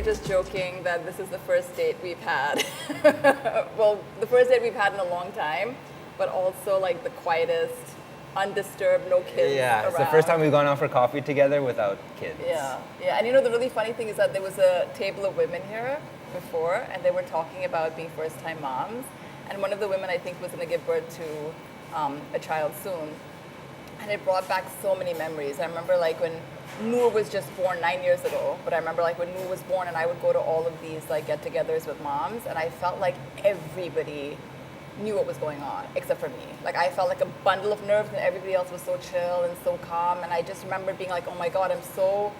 just joking that this is the first date we've had. Well, the first date we've had in a long time, but also like the quietest, undisturbed, no kids Yeah, it's the around. first time we've gone out for coffee together without kids. Yeah, yeah. And you know, the really funny thing is that there was a table of women here before, and they were talking about being first-time moms. And one of the women, I think, was going to give birth to a child soon. And it brought back so many memories. I remember like when Noor was just born 9 years ago, but I remember like when Noor was born and I would go to all of these like get-togethers with moms, and I felt like everybody knew what was going on except for me. Like I felt like a bundle of nerves and everybody else was so chill and so calm, and I just remember being like, oh my God, I'm so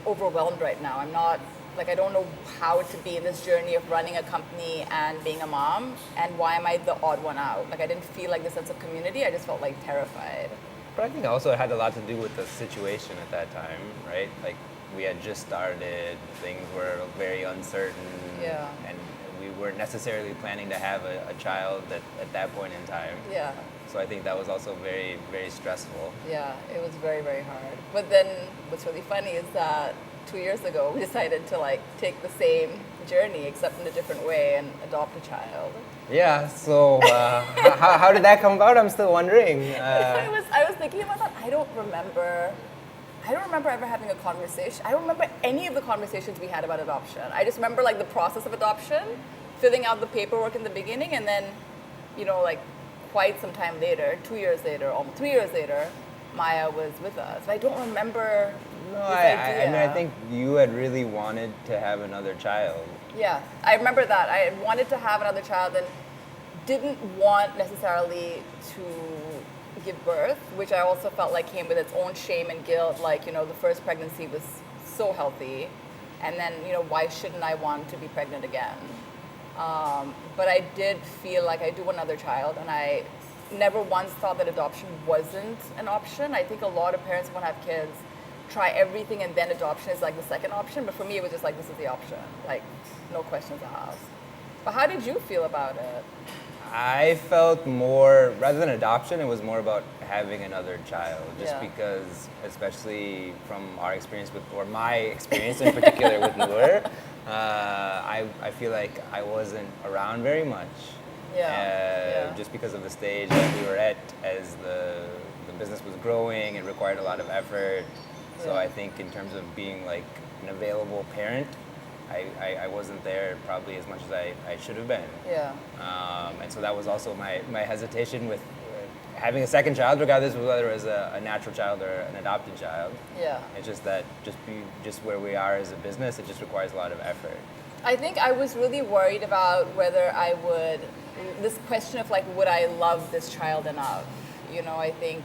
overwhelmed right now. I'm not, like I don't know how to be in this journey of running a company and being a mom, and why am I the odd one out? Like I didn't feel like the sense of community, I just felt like terrified. But I think also it had a lot to do with the situation at that time, right? Like we had just started, things were very uncertain, Yeah. and we weren't necessarily planning to have a child at that point in time. Yeah. So I think that was also very, very stressful. Yeah, it was very, very hard. But then what's really funny is that 2 years ago, we decided to like take the same journey except in a different way and adopt a child. Yeah, so how did that come about? I'm still wondering. I was thinking about that. I don't remember ever having a conversation. I don't remember any of the conversations we had about adoption. I just remember like the process of adoption, filling out the paperwork in the beginning, and then, you know, like quite some time later, 2 years later, almost 3 years later, Maya was with us. I don't remember No, this I idea. mean, I think you had really wanted to have another child. Yeah, I remember that. I wanted to have another child and didn't want necessarily to give birth, which I also felt like came with its own shame and guilt. Like, you know, the first pregnancy was so healthy, and then, you know, why shouldn't I want to be pregnant again? But I did feel like I do want another child, and I never once thought that adoption wasn't an option. I think a lot of parents want to have kids, try everything, and then adoption is like the second option. But for me, it was just like, this is the option. Like, no questions asked. But how did you feel about it? I felt more, rather than adoption, it was more about having another child. Just Yeah. because, especially from our experience with, or my experience in particular with Noor, I feel like I wasn't around very much. Yeah. Just because of the stage that we were at as the business was growing, it required a lot of effort. So Yeah. I think in terms of being like an available parent, I wasn't there probably as much as I should have been. Yeah. And so that was also my hesitation with having a second child, regardless of whether it was a natural child or an adopted child. Yeah. It's just that just where we are as a business, it just requires a lot of effort. I think I was really worried about whether I would, this question of like, would I love this child enough? You know, I think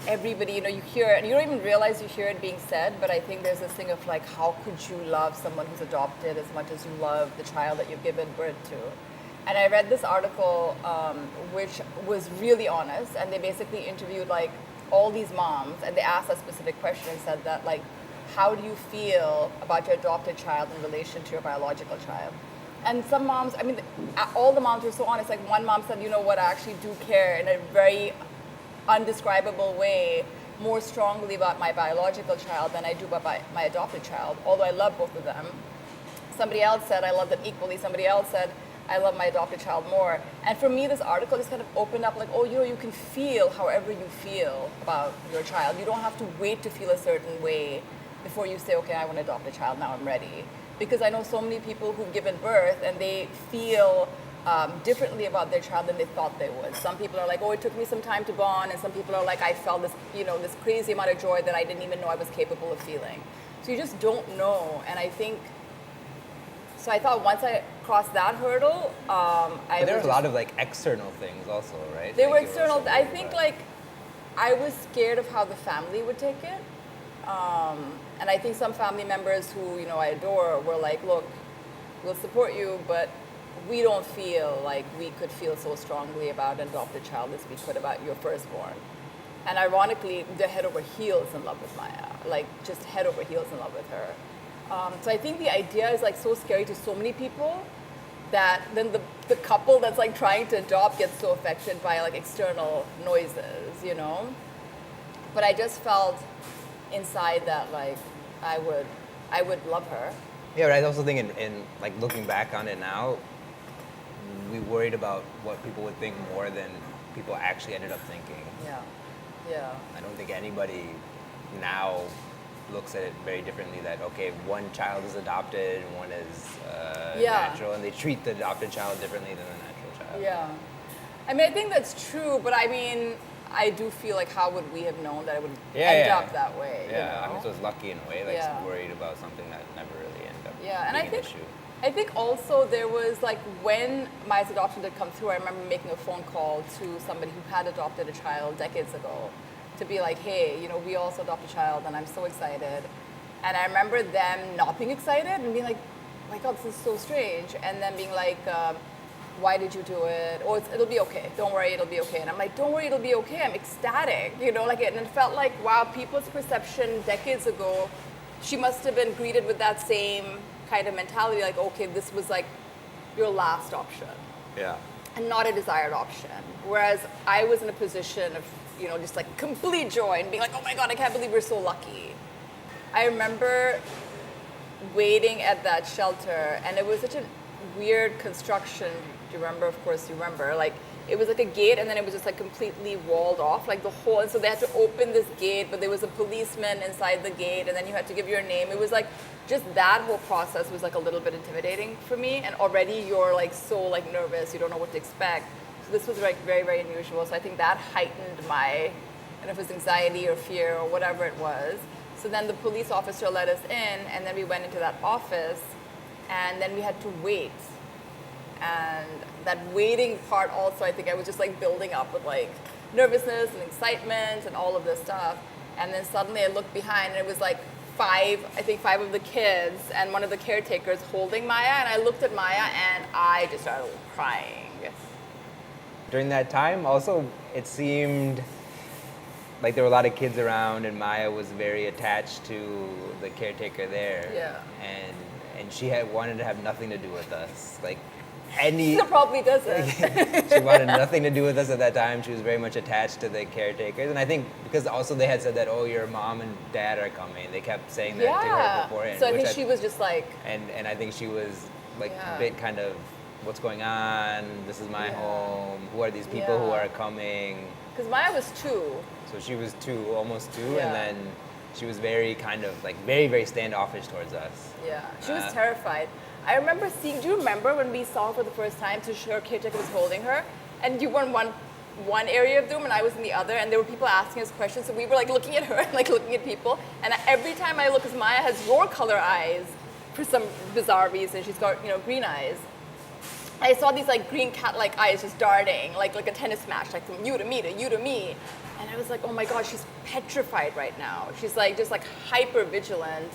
everybody, you know, you hear it and you don't even realize you hear it being said, but I think there's this thing of like, how could you love someone who's adopted as much as you love the child that you've given birth to? And I read this article which was really honest, and they basically interviewed like all these moms, and they asked a specific question and said that like, how do you feel about your adopted child in relation to your biological child? And some moms, I mean, all the moms were so honest. Like one mom said, you know what, I actually do care in a very undescribable way more strongly about my biological child than I do about my adopted child, although I love both of them. Somebody else said I love them equally. Somebody else said I love my adopted child more. And for me, this article just kind of opened up like, oh, you know, you can feel however you feel about your child. You don't have to wait to feel a certain way before you say, okay, I want to adopt a child, now I'm ready. Because I know so many people who've given birth and they feel differently about their child than they thought they would. Some people are like, oh, it took me some time to bond, and some people are like, I felt this, you know, this crazy amount of joy that I didn't even know I was capable of feeling. So you just don't know, and I think, so I thought once I crossed that hurdle, But there were a lot of like external things also, right? They Like, were you external. also I worried think about- like I was scared of how the family would take it. And I think some family members who, you know, I adore were like, look, we'll support you, but we don't feel like we could feel so strongly about an adopted child as we could about your firstborn. And ironically, they're head over heels in love with Maya, like just head over heels in love with her. So I think the idea is like so scary to so many people that then the couple that's like trying to adopt gets so affected by like external noises, you know? But I just felt inside that like I would love her, Yeah, but I also think in like looking back on it now, we worried about what people would think more than people actually ended up thinking. Yeah. Yeah. I don't think anybody now looks at it very differently. That okay, one child is adopted and one is Yeah. natural, and they treat the adopted child differently than the natural child. Yeah. I mean, I think that's true, but I mean, I do feel like how would we have known that it would end up that way? Yeah, You know? I mean, so it's lucky in a way, like Yeah. worried about something that never really ended up Yeah, and being I think an issue. I think also there was like when Maya's adoption did come through, I remember making a phone call to somebody who had adopted a child decades ago to be like, hey, you know, we also adopt a child and I'm so excited. And I remember them not being excited and being like, oh my God, this is so strange. And then being like, why did you do it? Oh, it'll be okay. Don't worry, it'll be okay. And I'm like, don't worry, it'll be okay. I'm ecstatic, you know, like and it felt like, wow, people's perception decades ago, she must have been greeted with that same kind of mentality, like, okay, this was like your last option Yeah. and not a desired option. Whereas I was in a position of, you know, just like complete joy and being like, oh my God, I can't believe we're so lucky. I remember waiting at that shelter and it was such a weird construction. Do you remember? Of course you remember. Like it was like a gate and then it was just like completely walled off, like the whole, and so they had to open this gate, but there was a policeman inside the gate and then you had to give your name. It was like, just that whole process was like a little bit intimidating for me, and already you're like so like nervous, you don't know what to expect. So this was like very, very unusual. So I think that heightened my, I don't know if it was anxiety or fear or whatever it was. So then the police officer let us in, and then we went into that office, and then we had to wait. And that waiting part also, I think I was just like building up with like nervousness and excitement and all of this stuff. And then suddenly I looked behind and it was like five of the kids and one of the caretakers holding Maya. And I looked at Maya and I just started crying. During that time, also, it seemed like there were a lot of kids around, and Maya was very attached to the caretaker there. Yeah. And she had wanted to have nothing to do with us. Like any. She probably doesn't. She wanted nothing to do with us at that time. She was very much attached to the caretakers, and I think because also they had said that, oh, your mom and dad are coming. They kept saying that to her beforehand. So I think she was just like. And I think she was like Yeah. a bit kind of, what's going on? This is my Yeah. home. Who are these people who Yeah. are coming? Because Maya was 2. So she was 2, almost 2, Yeah. and then she was very kind of like very, very standoffish towards us. Yeah, she was terrified. I remember seeing, do you remember when we saw her for the first time, so her caretaker was holding her, and you were in one area of the room and I was in the other, and there were people asking us questions, so we were like looking at her and like looking at people, and every time I look, because Maya has your color eyes for some bizarre reason, she's got, you know, green eyes. I saw these like green cat-like eyes just darting, like a tennis match, like from you to me to you to me. And I was like, oh my God, she's petrified right now. She's like just like hyper vigilant,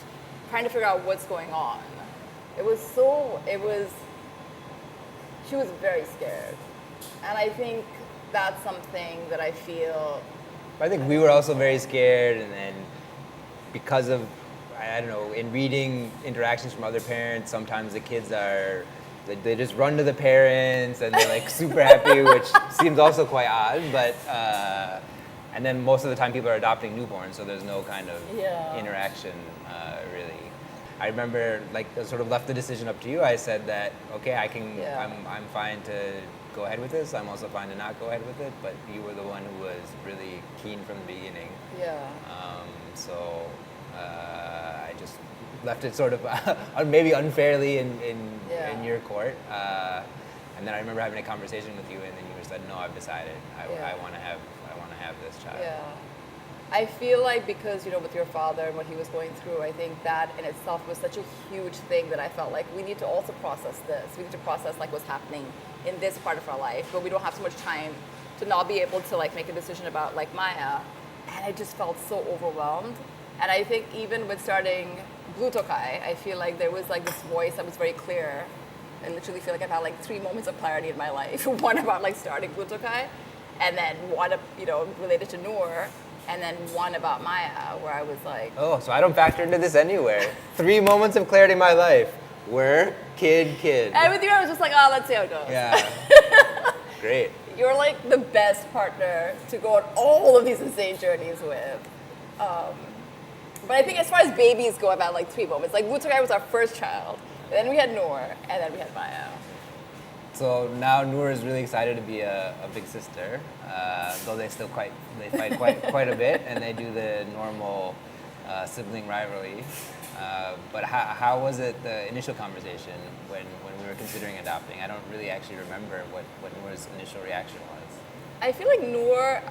trying to figure out what's going on. She was very scared. And I think that's something that I feel. I think we were also very scared, and then because of, I don't know, in reading interactions from other parents, sometimes the kids are, they just run to the parents and they're like super happy, which seems also quite odd, but, and then most of the time people are adopting newborns, so there's no kind of interaction really. I remember like I sort of left the decision up to you. I said that, okay, I'm fine to go ahead with this. I'm also fine to not go ahead with it, but you were the one who was really keen from the beginning. Yeah. So I just left it sort of maybe unfairly in your court. And then I remember having a conversation with you, and then you said, "No, I've decided. I want to have this child." Yeah. I feel like because, you know, with your father and what he was going through, I think that in itself was such a huge thing that I felt like we need to also process this. We need to process like what's happening in this part of our life, but we don't have so much time to not be able to like make a decision about like Maya. And I just felt so overwhelmed. And I think even with starting Blue Tokai, I feel like there was like this voice that was very clear. I literally feel like I've had like 3 moments of clarity in my life. One about like starting Blue Tokai, and then one, you know, related to Noor, and then one about Maya, where I was like, oh, so I don't factor into this anywhere. 3 moments of clarity in my life were kid. And with you, I was just like, oh, let's see how it goes. Yeah. Great. You're like the best partner to go on all of these insane journeys with. But I think as far as babies go, I've had like 3 moments. Like Tokai was our first child, then we had Noor, and then we had Maya. So now Noor is really excited to be a big sister, though they fight quite a bit, and they do the normal sibling rivalry. But how was it, the initial conversation when we were considering adopting? I don't really actually remember what Noor's initial reaction was. I feel like Noor,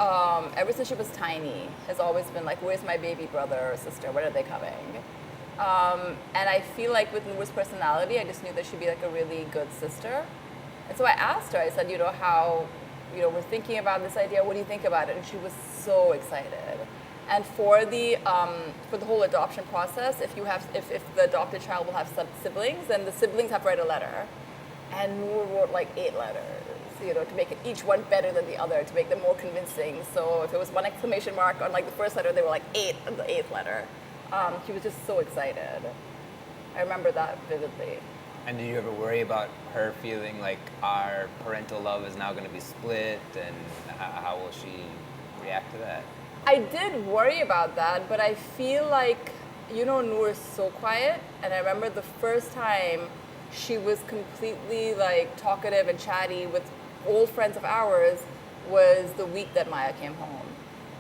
ever since she was tiny, has always been like, where's my baby brother or sister? When are they coming? And I feel like with Noor's personality, I just knew that she'd be like a really good sister. And so I asked her, I said, how, we're thinking about this idea, what do you think about it? And she was so excited. And for the whole adoption process, if the adopted child will have some siblings, then the siblings have to write a letter. And Noor wrote like 8 letters, to make it each one better than the other, to make them more convincing. So if it was 1 exclamation mark on like the first letter, they were like 8 on the 8th letter. She was just so excited. I remember that vividly. And do you ever worry about her feeling like our parental love is now going to be split, and how will she react to that? I did worry about that, but I feel like, Noor is so quiet, and I remember the first time she was completely like talkative and chatty with old friends of ours was the week that Maya came home.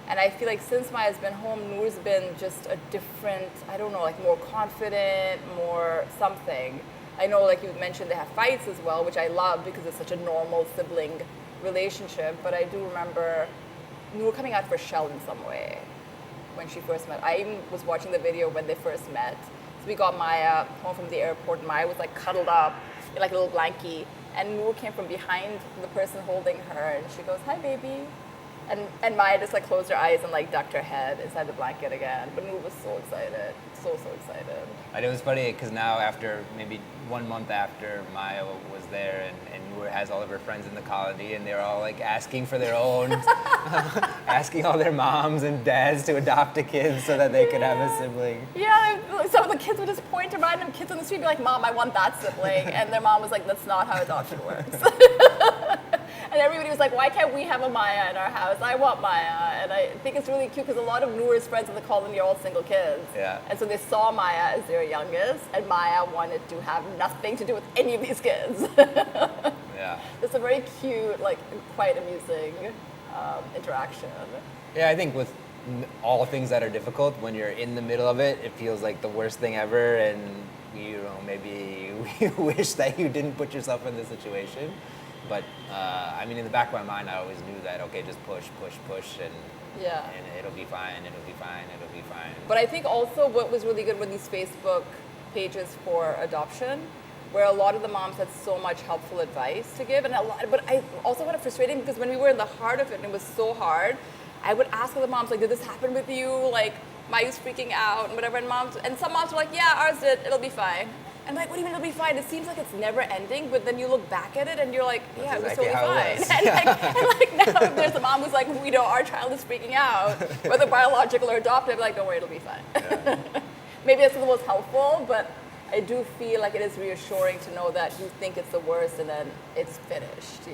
And I feel like since Maya's been home, Noor's been just a different, I don't know, like more confident, more something. I know, like you mentioned, they have fights as well, which I love because it's such a normal sibling relationship. But I do remember Noor coming out for Shell in some way when she first met. I even was watching the video when they first met. So we got Maya home from the airport, and Maya was like cuddled up in like a little blankie. And Noor came from behind the person holding her, and she goes, "Hi, baby." And Maya just like closed her eyes and like ducked her head inside the blanket again. But Noor was so excited, so excited. And it was funny because now after maybe 1 month after Maya was there, and Noor has all of her friends in the colony, and they're all like asking for their own, asking all their moms and dads to adopt a kid so that they could have a sibling. Yeah, some of the kids would just point to random kids on the street and be like, "Mom, I want that sibling." And their mom was like, "That's not how adoption works." And everybody was like, "Why can't we have a Maya in our house? I want Maya." And I think it's really cute because a lot of Noor's friends in the colony are all single kids. Yeah. And so they saw Maya as their youngest, and Maya wanted to have nothing to do with any of these kids. Yeah. It's a very cute, like quite amusing interaction. Yeah, I think with all things that are difficult, when you're in the middle of it, it feels like the worst thing ever, and maybe you wish that you didn't put yourself in this situation. But I mean, in the back of my mind, I always knew that, okay, just push, and it'll be fine. But I think also what was really good were these Facebook pages for adoption, where a lot of the moms had so much helpful advice to give, but I also found it frustrating because when we were in the heart of it and it was so hard, I would ask other moms, like, did this happen with you? Like, Maya's freaking out and whatever, and some moms were like, yeah, ours did, it'll be fine. And I'm like, what do you mean it'll be fine? It seems like it's never ending, but then you look back at it and you're like, yeah, it was totally fine. and now if there's a mom who's like, our child is freaking out, whether biological or adopted, I'm like, don't worry, it'll be fine. Yeah. Maybe that's the most helpful, but I do feel like it is reassuring to know that you think it's the worst and then it's finished,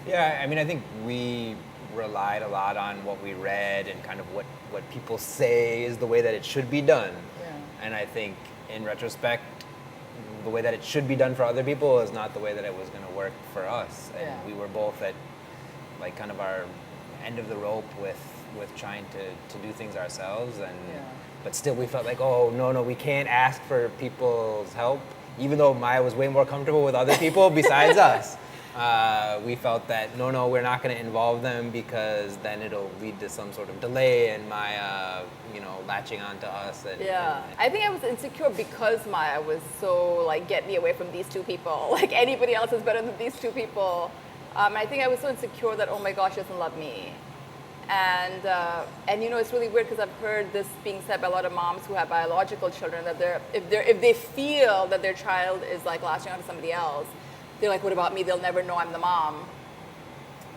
Yeah, I mean, I think we relied a lot on what we read and kind of what people say is the way that it should be done. Yeah. And I think in retrospect, the way that it should be done for other people is not the way that it was going to work for us. And we were both at like kind of our end of the rope with trying to do things ourselves, and but still we felt like, oh no, we can't ask for people's help, even though Maya was way more comfortable with other people besides us. We felt that no, we're not going to involve them because then it'll lead to some sort of delay and Maya, latching onto us. I think I was insecure because Maya was so like, get me away from these 2 people. Like anybody else is better than these 2 people. I think I was so insecure that, oh my gosh, she doesn't love me. And it's really weird because I've heard this being said by a lot of moms who have biological children that if they feel that their child is like latching onto somebody else, they're like, what about me? They'll never know I'm the mom.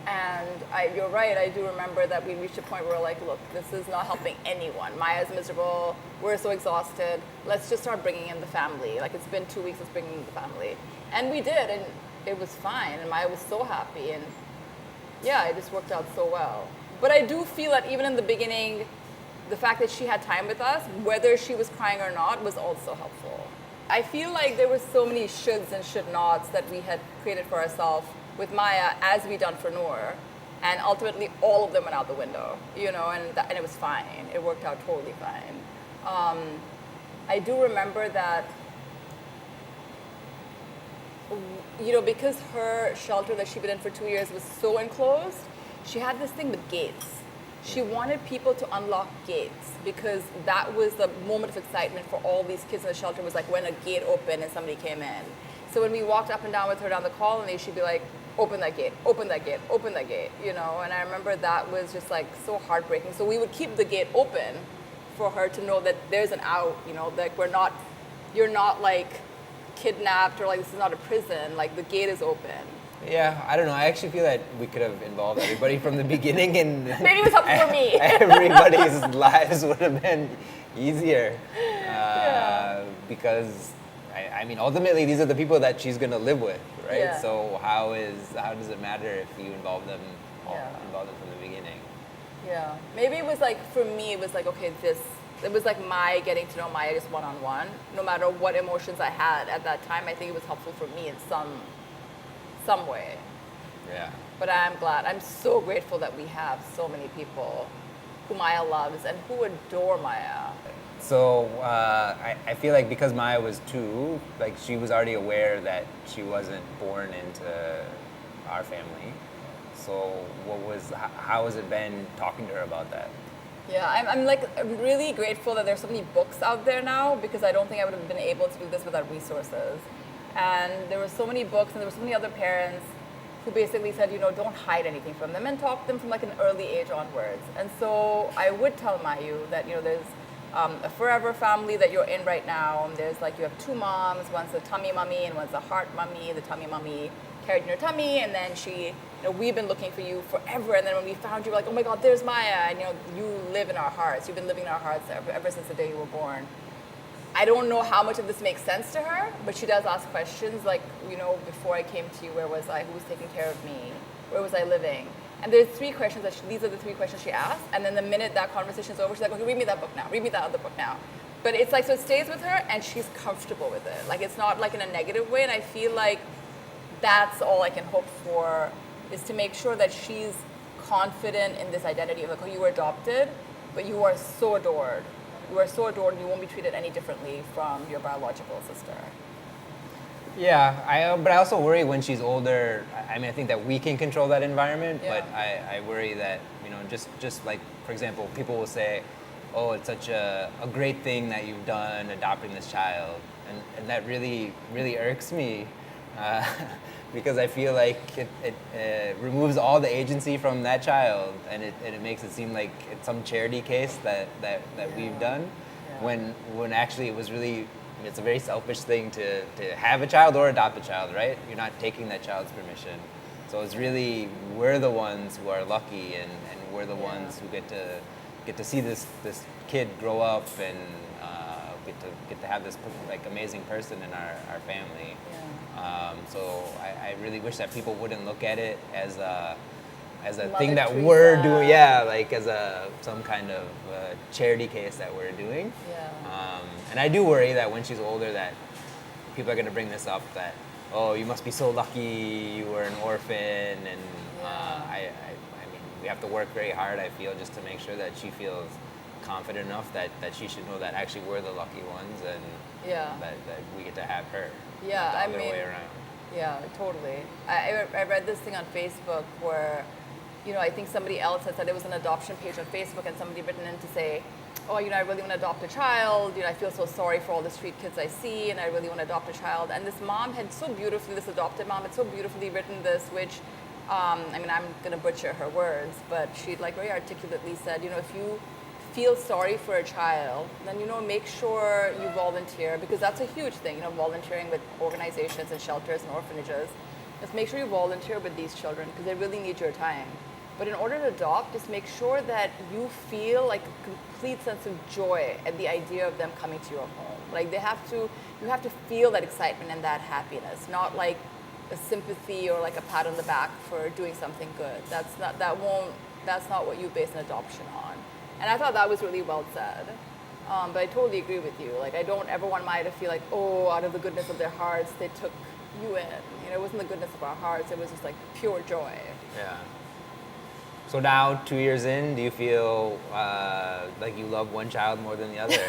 And you're right, I do remember that we reached a point where we're like, look, this is not helping anyone. Maya's miserable, we're so exhausted, let's just start bringing in the family. Like, it's been 2 weeks, let's bring in the family. And we did, and it was fine, and Maya was so happy, and it just worked out so well. But I do feel that even in the beginning, the fact that she had time with us, whether she was crying or not, was also helpful. I feel like there were so many shoulds and should nots that we had created for ourselves with Maya, as we done for Noor, and ultimately all of them went out the window, and it was fine. It worked out totally fine. I do remember that, because her shelter that she'd been in for 2 years was so enclosed, she had this thing with gates. She wanted people to unlock gates because that was the moment of excitement for all these kids in the shelter, was like when a gate opened and somebody came in. So when we walked up and down with her down the colony, she'd be like, open that gate, open that gate, open that gate, and I remember that was just like so heartbreaking. So we would keep the gate open for her to know that there's an out, like you're not like kidnapped or like this is not a prison, like the gate is open. Yeah, I don't know. I actually feel that we could have involved everybody from the beginning, and maybe it was helpful for me. Everybody's lives would have been easier. Because, I mean, ultimately, these are the people that she's going to live with, right? Yeah. So how does it matter if you involve them from the beginning? Yeah, maybe it was like, for me, it was like, okay, it was like my getting to know Maya just one-on-one. No matter what emotions I had at that time, I think it was helpful for me in some way. Yeah. But I'm glad. I'm so grateful that we have so many people who Maya loves and who adore Maya. So I feel like because Maya was 2, like she was already aware that she wasn't born into our family. So how has it been talking to her about that? Yeah, I'm really grateful that there's so many books out there now, because I don't think I would have been able to do this without resources. And there were so many books, and there were so many other parents who basically said, don't hide anything from them and talk to them from like an early age onwards. And so I would tell Mayu that, there's a forever family that you're in right now. And there's like, you have 2 moms, one's a tummy mummy and one's a heart mummy. The tummy mummy carried in your tummy, and then she, we've been looking for you forever. And then when we found you, we're like, oh my God, there's Maya. And you live in our hearts. You've been living in our hearts ever since the day you were born. I don't know how much of this makes sense to her, but she does ask questions like, before I came to you, where was I? Who was taking care of me? Where was I living? And there's 3 questions these are the 3 questions she asked. And then the minute that conversation's over, she's like, okay, read me that book now. Read me that other book now. But it's like, so it stays with her and she's comfortable with it. Like, it's not like in a negative way. And I feel like that's all I can hope for, is to make sure that she's confident in this identity of like, oh, you were adopted, but you are so adored. You are so adored, and you won't be treated any differently from your biological sister. Yeah, but I also worry when she's older. I mean, I think that we can control that environment, Yeah. but I worry that, just like, for example, people will say, oh, it's such a great thing that you've done adopting this child. And that really, really irks me because I feel like it removes all the agency from that child, and it makes it seem like it's some charity case that we've done, when actually it was really, it's a very selfish thing to have a child or adopt a child, right? You're not taking that child's permission. So it's really, we're the ones who are lucky, and we're the ones who get to see this kid grow up and get to have this like amazing person in our family. So I really wish that people wouldn't look at it as a thing that Teresa. we're doing, like as some kind of charity case that we're doing. And I do worry that when she's older, that people are going to bring this up, that, oh, you must be so lucky you were an orphan, and I mean, we have to work very hard, I feel, just to make sure that she feels confident enough that she should know that actually we're the lucky ones, and that we get to have her. Not the other way around. Yeah, totally. I read this thing on Facebook where, I think somebody else had said it was an adoption page on Facebook, and somebody written in to say, oh, I really want to adopt a child. I feel so sorry for all the street kids I see, and I really want to adopt a child. And this mom had so beautifully, this adopted mom had so beautifully written this, which, I'm going to butcher her words, but she very articulately said, if you feel sorry for a child, then, make sure you volunteer, because that's a huge thing, volunteering with organizations and shelters and orphanages. Just make sure you volunteer with these children, because they really need your time. But in order to adopt, just make sure that you feel like a complete sense of joy at the idea of them coming to your home. Like you have to feel that excitement and that happiness, not like a sympathy or like a pat on the back for doing something good. That's not what you base an adoption on. And I thought that was really well said. But I totally agree with you. Like, I don't ever want Maya to feel like, oh, out of the goodness of their hearts, they took you in. You know, it wasn't the goodness of our hearts. It was just like pure joy. Yeah. So now, 2 years in, do you feel like you love one child more than the other?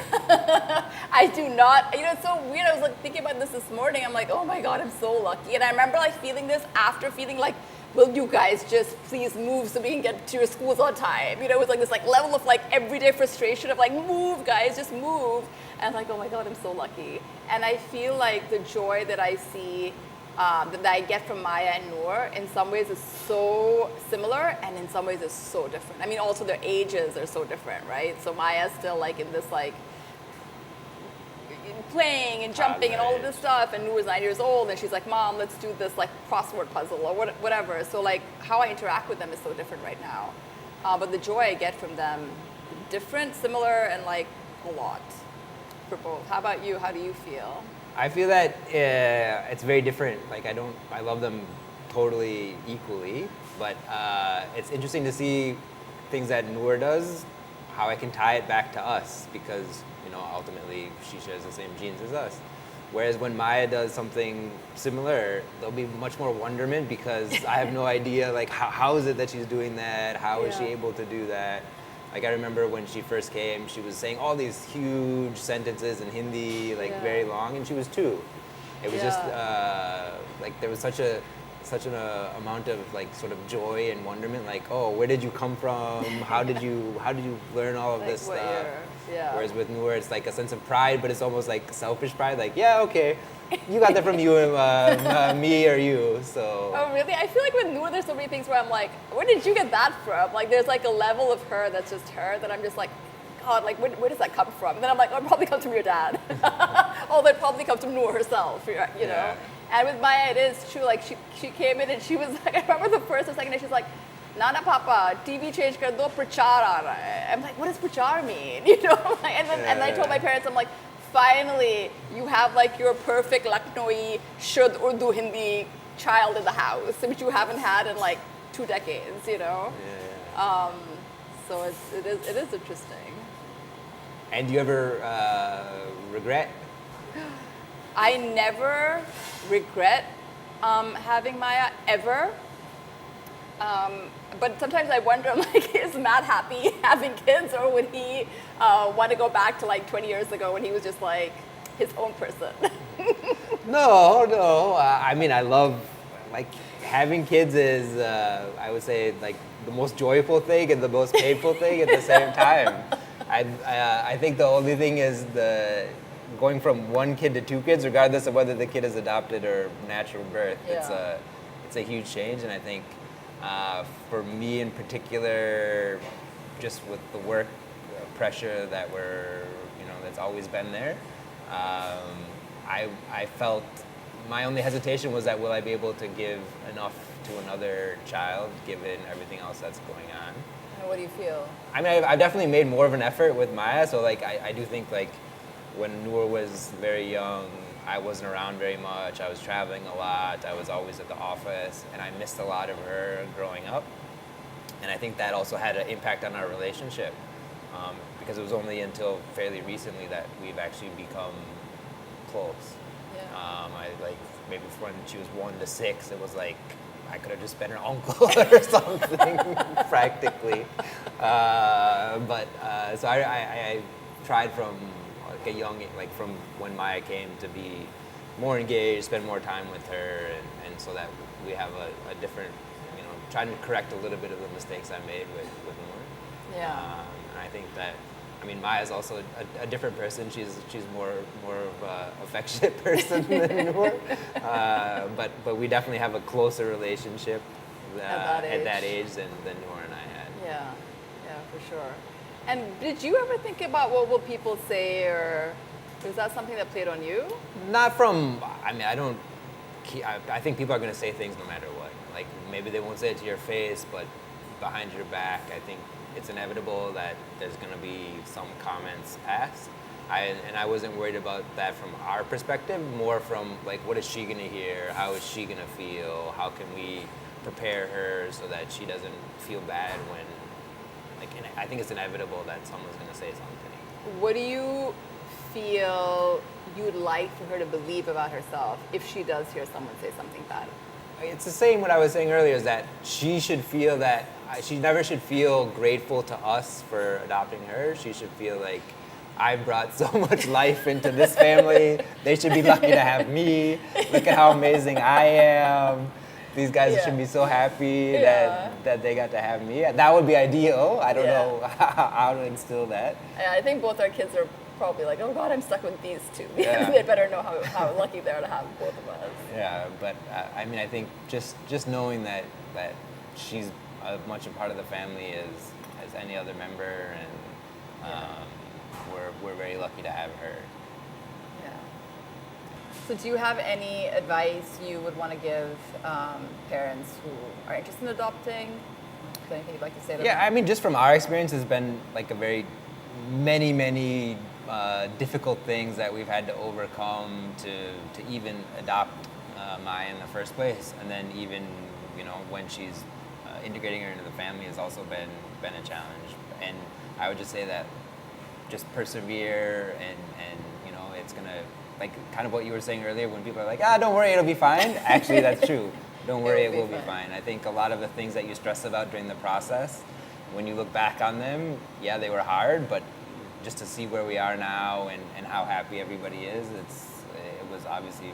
I do not. You know, it's so weird. I was like thinking about this morning. I'm like, oh my God, I'm so lucky. And I remember like feeling this after feeling like, will you guys just please move so we can get to your schools on time? You know, it was like this like level of like everyday frustration of like, move guys, just move. And I'm like, oh my God, I'm so lucky. And I feel like the joy that I see that I get from Maya and Noor in some ways is so similar and in some ways is so different. I mean, also their ages are so different, right? So Maya's still like in this like playing and jumping and all of this stuff, and Noor's 9 years old and she's like, Mom, let's do this like crossword puzzle or whatever. So like how I interact with them is so different right now. But the joy I get from them, different, similar, and like a lot for both. How about you? How do you feel? I feel that it's very different. Like I love them totally equally, but it's interesting to see things that Noor does, how I can tie it back to us because, you know, ultimately she shares the same genes as us. Whereas when Maya does something similar, there'll be much more wonderment because I have no idea, like, how is it that she's doing that? How is she able to do that? Like, I remember when she first came, she was saying all these huge sentences in Hindi, like very long, and she was 2. It was just, like, there was such an amount of like sort of joy and wonderment, like, oh, where did you come from? How did you learn all of Like this what stuff? year? Yeah. Whereas with Noor, it's like a sense of pride, but it's almost like selfish pride, like, yeah, okay, you got that from you and me or you, so. Oh, really? I feel like with Noor, there's so many things where I'm like, where did you get that from? Like, there's like a level of her that's just her that I'm just like, God, like, where does that come from? And then I'm like, oh, it probably comes from your dad. Oh, that probably comes from Noor herself, you know? Yeah. And with Maya, it is true. Like, she came in and she was like, I remember the first or second day, she's like, Nana Papa, TV change kar do, prachar aa raha hai. I'm like, what does prachar mean? You know? Like, and I told my parents, I'm like, finally, you have like your perfect Lucknowi, Shud Urdu Hindi child in the house, which you haven't had in like 2 decades, you know? Yeah. So it is interesting. And do you ever regret? I never regret having Maya ever. But sometimes I wonder, like, is Matt happy having kids, or would he want to go back to like 20 years ago when he was just like his own person? No. I mean, I love, like, having kids is, I would say, like, the most joyful thing and the most painful thing at the same time. I think the only thing is going from 1 kid to 2 kids, regardless of whether the kid is adopted or natural birth. Yeah. It's a huge change, and I think for me in particular, just with the work pressure that's always been there, I felt my only hesitation was that will I be able to give enough to another child given everything else that's going on. And what do you feel? I mean, I've definitely made more of an effort with Maya, so like I do think like when Noor was very young, I wasn't around very much. I was traveling a lot. I was always at the office, and I missed a lot of her growing up. And I think that also had an impact on our relationship because it was only until fairly recently that we've actually become close. Yeah. Maybe when she was 1 to 6, it was like I could have just been her uncle or something, practically. So I tried from like a young, like from when Maya came, to be more engaged, spend more time with her, and so that we have a different, trying to correct a little bit of the mistakes I made with Noor. Yeah. And I think that, I mean, Maya's also a different person. She's more of a affectionate person than Noor. But we definitely have a closer relationship at that age than Noor and I had. Yeah, for sure. And did you ever think about what will people say, or is that something that played on you? Not from, I mean, I think people are going to say things no matter what. Like, maybe they won't say it to your face, but behind your back, I think it's inevitable that there's going to be some comments passed. And I wasn't worried about that from our perspective, more from, like, what is she going to hear? How is she going to feel? How can we prepare her so that she doesn't feel bad when I think it's inevitable that someone's going to say something. What do you feel you'd like for her to believe about herself if she does hear someone say something bad? It's the same what I was saying earlier, is that she should feel that she never should feel grateful to us for adopting her. She should feel like I brought so much life into this family. They should be lucky to have me. Look at how amazing I am. These guys should be so happy that they got to have me. That would be ideal. I don't know how to instill that. Yeah, I think both our kids are probably like, oh God, I'm stuck with these two. Yeah. They better know how lucky they are to have both of us. Yeah, but I mean, I think just knowing that she's as much a part of the family as any other member, and we're very lucky to have her. Yeah. So do you have any advice you would want to give parents who are interested in adopting? Is there anything you'd like to say to them? Yeah, I mean, just from our experience, it's been like a very many difficult things that we've had to overcome to even adopt Maya in the first place, and then even when she's integrating her into the family has also been a challenge. And I would just say that just persevere, and it's gonna, like, kind of what you were saying earlier when people are like, don't worry, it'll be fine. Actually, that's true. Don't worry, it will be fine. I think a lot of the things that you stress about during the process, when you look back on them, they were hard, but just to see where we are now and how happy everybody is, it was obviously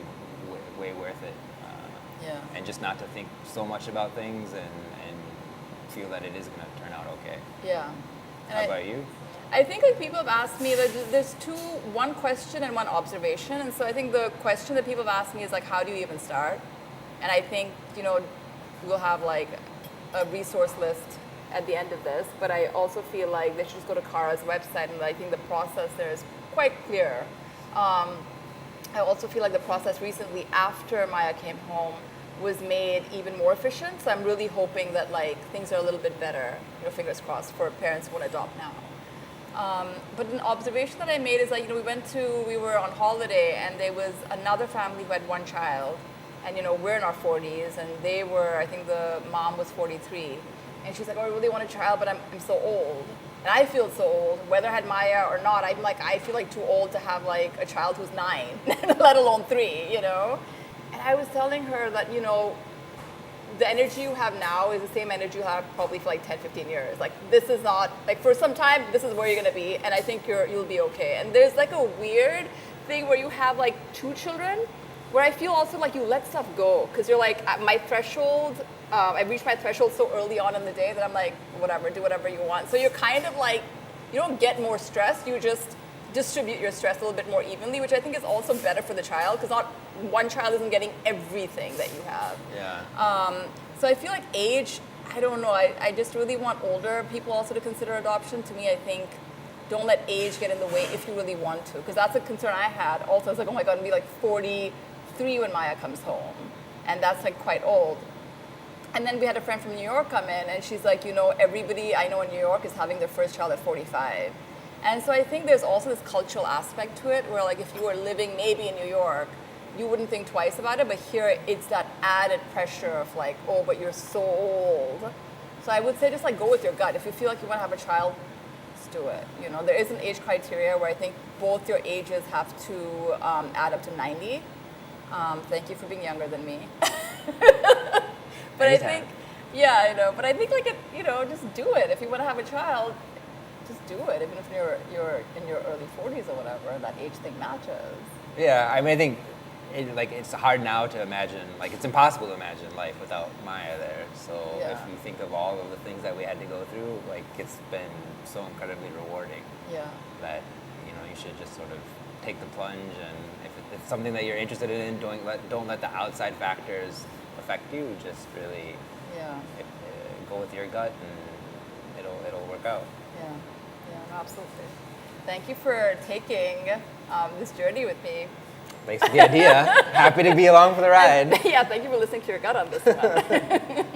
way worth it. And just not to think so much about things, and feel that it is going to turn out okay. Yeah. How about you? I think like people have asked me, like, there's one question and one observation. And so I think the question that people have asked me is like, how do you even start? And I think, we'll have like a resource list at the end of this, but I also feel like they should just go to Kara's website, and I think the process there is quite clear. I also feel like the process recently after Maya came home was made even more efficient. So I'm really hoping that like things are a little bit better, fingers crossed, for parents who want to adopt now. But an observation that I made is like, we were on holiday, and there was another family who had one child, and we're in our 40s, and they were, I think the mom was 43. And she's like, oh, I really want a child, but I'm so old. And I feel so old, whether I had Maya or not. I'm like, I feel like too old to have like a child who's 9, let alone 3, And I was telling her that, the energy you have now is the same energy you have probably for like 10, 15 years. Like, this is not, like, for some time, this is where you're going to be, and I think you'll be okay. And there's like a weird thing where you have like 2 children, where I feel also like you let stuff go, because you're like, at my threshold, I reached my threshold so early on in the day that I'm like, whatever, do whatever you want. So you're kind of like, you don't get more stressed, you just distribute your stress a little bit more evenly, which I think is also better for the child, because not one child isn't getting everything that you have. Yeah. So I feel like age, I don't know, I just really want older people also to consider adoption. To me, I think don't let age get in the way if you really want to, because that's a concern I had. Also, I was like, oh my God, I'll be like 43 when Maya comes home, and that's like quite old. And then we had a friend from New York come in, and she's like, everybody I know in New York is having their first child at 45. And so I think there's also this cultural aspect to it, where like if you were living maybe in New York, you wouldn't think twice about it, but here it's that added pressure of like, oh, but you're so old. So I would say just like go with your gut. If you feel like you want to have a child, just do it. There is an age criteria where I think both your ages have to add up to 90. Thank you for being younger than me. But I think, I know. But I think like just do it. If you want to have a child, just do it. Even if you're in your early 40s or whatever, that age thing matches. Yeah, I mean, I think it's hard now to imagine, like it's impossible to imagine life without Maya there. So if you think of all of the things that we had to go through, like it's been so incredibly rewarding. Yeah. That you should just sort of take the plunge, and if it's something that you're interested in, don't let the outside factors affect you. Just really go with your gut, and it'll work out. Yeah, no, absolutely. Thank you for taking this journey with me. Thanks for the idea. Happy to be along for the ride. Yeah, thank you for listening to your gut on this one.